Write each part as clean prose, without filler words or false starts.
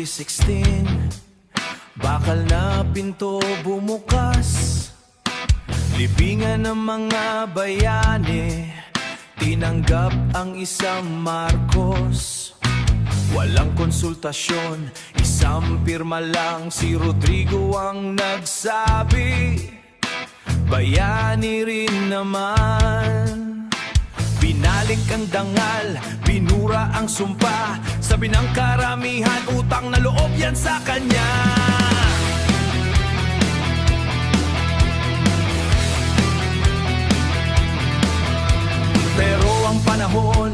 2016, bakal na pinto bumukas. Libingan ng mga bayani, tinanggap ang isang Marcos. Walang konsultasyon, isang pirma lang, si Rodrigo ang nagsabi. Bayani rin naman. Binalik ang dangal, binura ang sumpa. Sabi ng karamihan, utang na loob yan sa kanya. Pero ang panahon,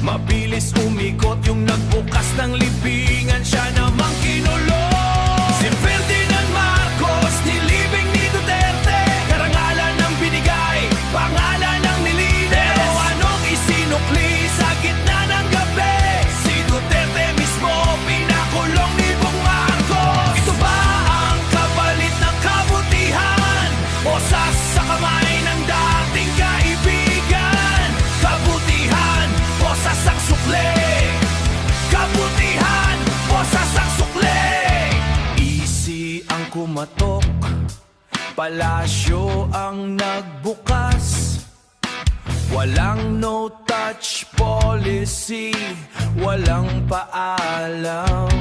mabilis umikot. Yung nagbukas ng libingan, siya namang kinulong. Si Ferdinand Marcos, nilibing ni Duterte. Karangalan ng binigay, pangalan ng nilinis. Pero anong isinukli sa gitna ng gabi? Si Duterte mismo, pinakulong ni Bong Marcos. Ito ba ang kapalit ng kabutihan? O sa kamay ng dating kaibigan? Kabutihan o sasang sukli? Kabutihan o sasang sukli? Easy ang kumatok, palasyo ang nagbukas. Walang no-touch policy, walang paalam.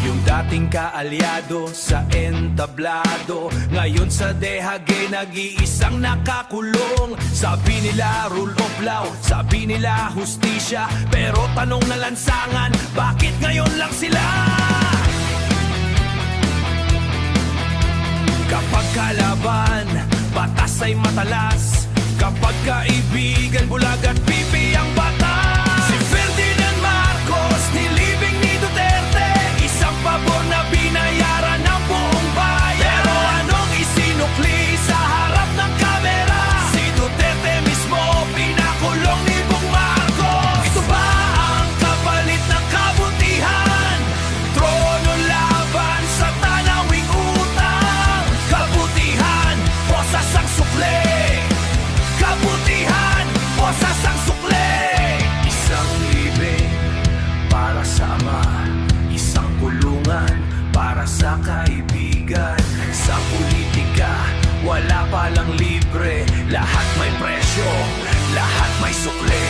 Yung dating kaalyado sa entablado, ngayon sa dehage nag-iisang nakakulong. Sabi nila rule of law, sabi nila hustisya, pero tanong na lansangan, bakit ngayon lang sila? Kapag kalaban, batas ay matalas. Kapag kaibigan, bulag at pipi ang batas. Si Ferdinand Marcos, nilibing ni Duterte, isang pabor na binayaran ng buong bayan. Pero anong isinukli sa harap ng kamera? Si Duterte mismo, pinakulong ni Bong Marcos. Ito ba ang kapalit ng kabutihan? Trono laban sa tanawing utang. Kabutihan o sasang sukli? Kabutihan o sasang sukli? Isang libing para sa ama, isang kulungan para sa kaibigan. Sa politika, wala palang libre, lahat may presyo, lahat may sukli.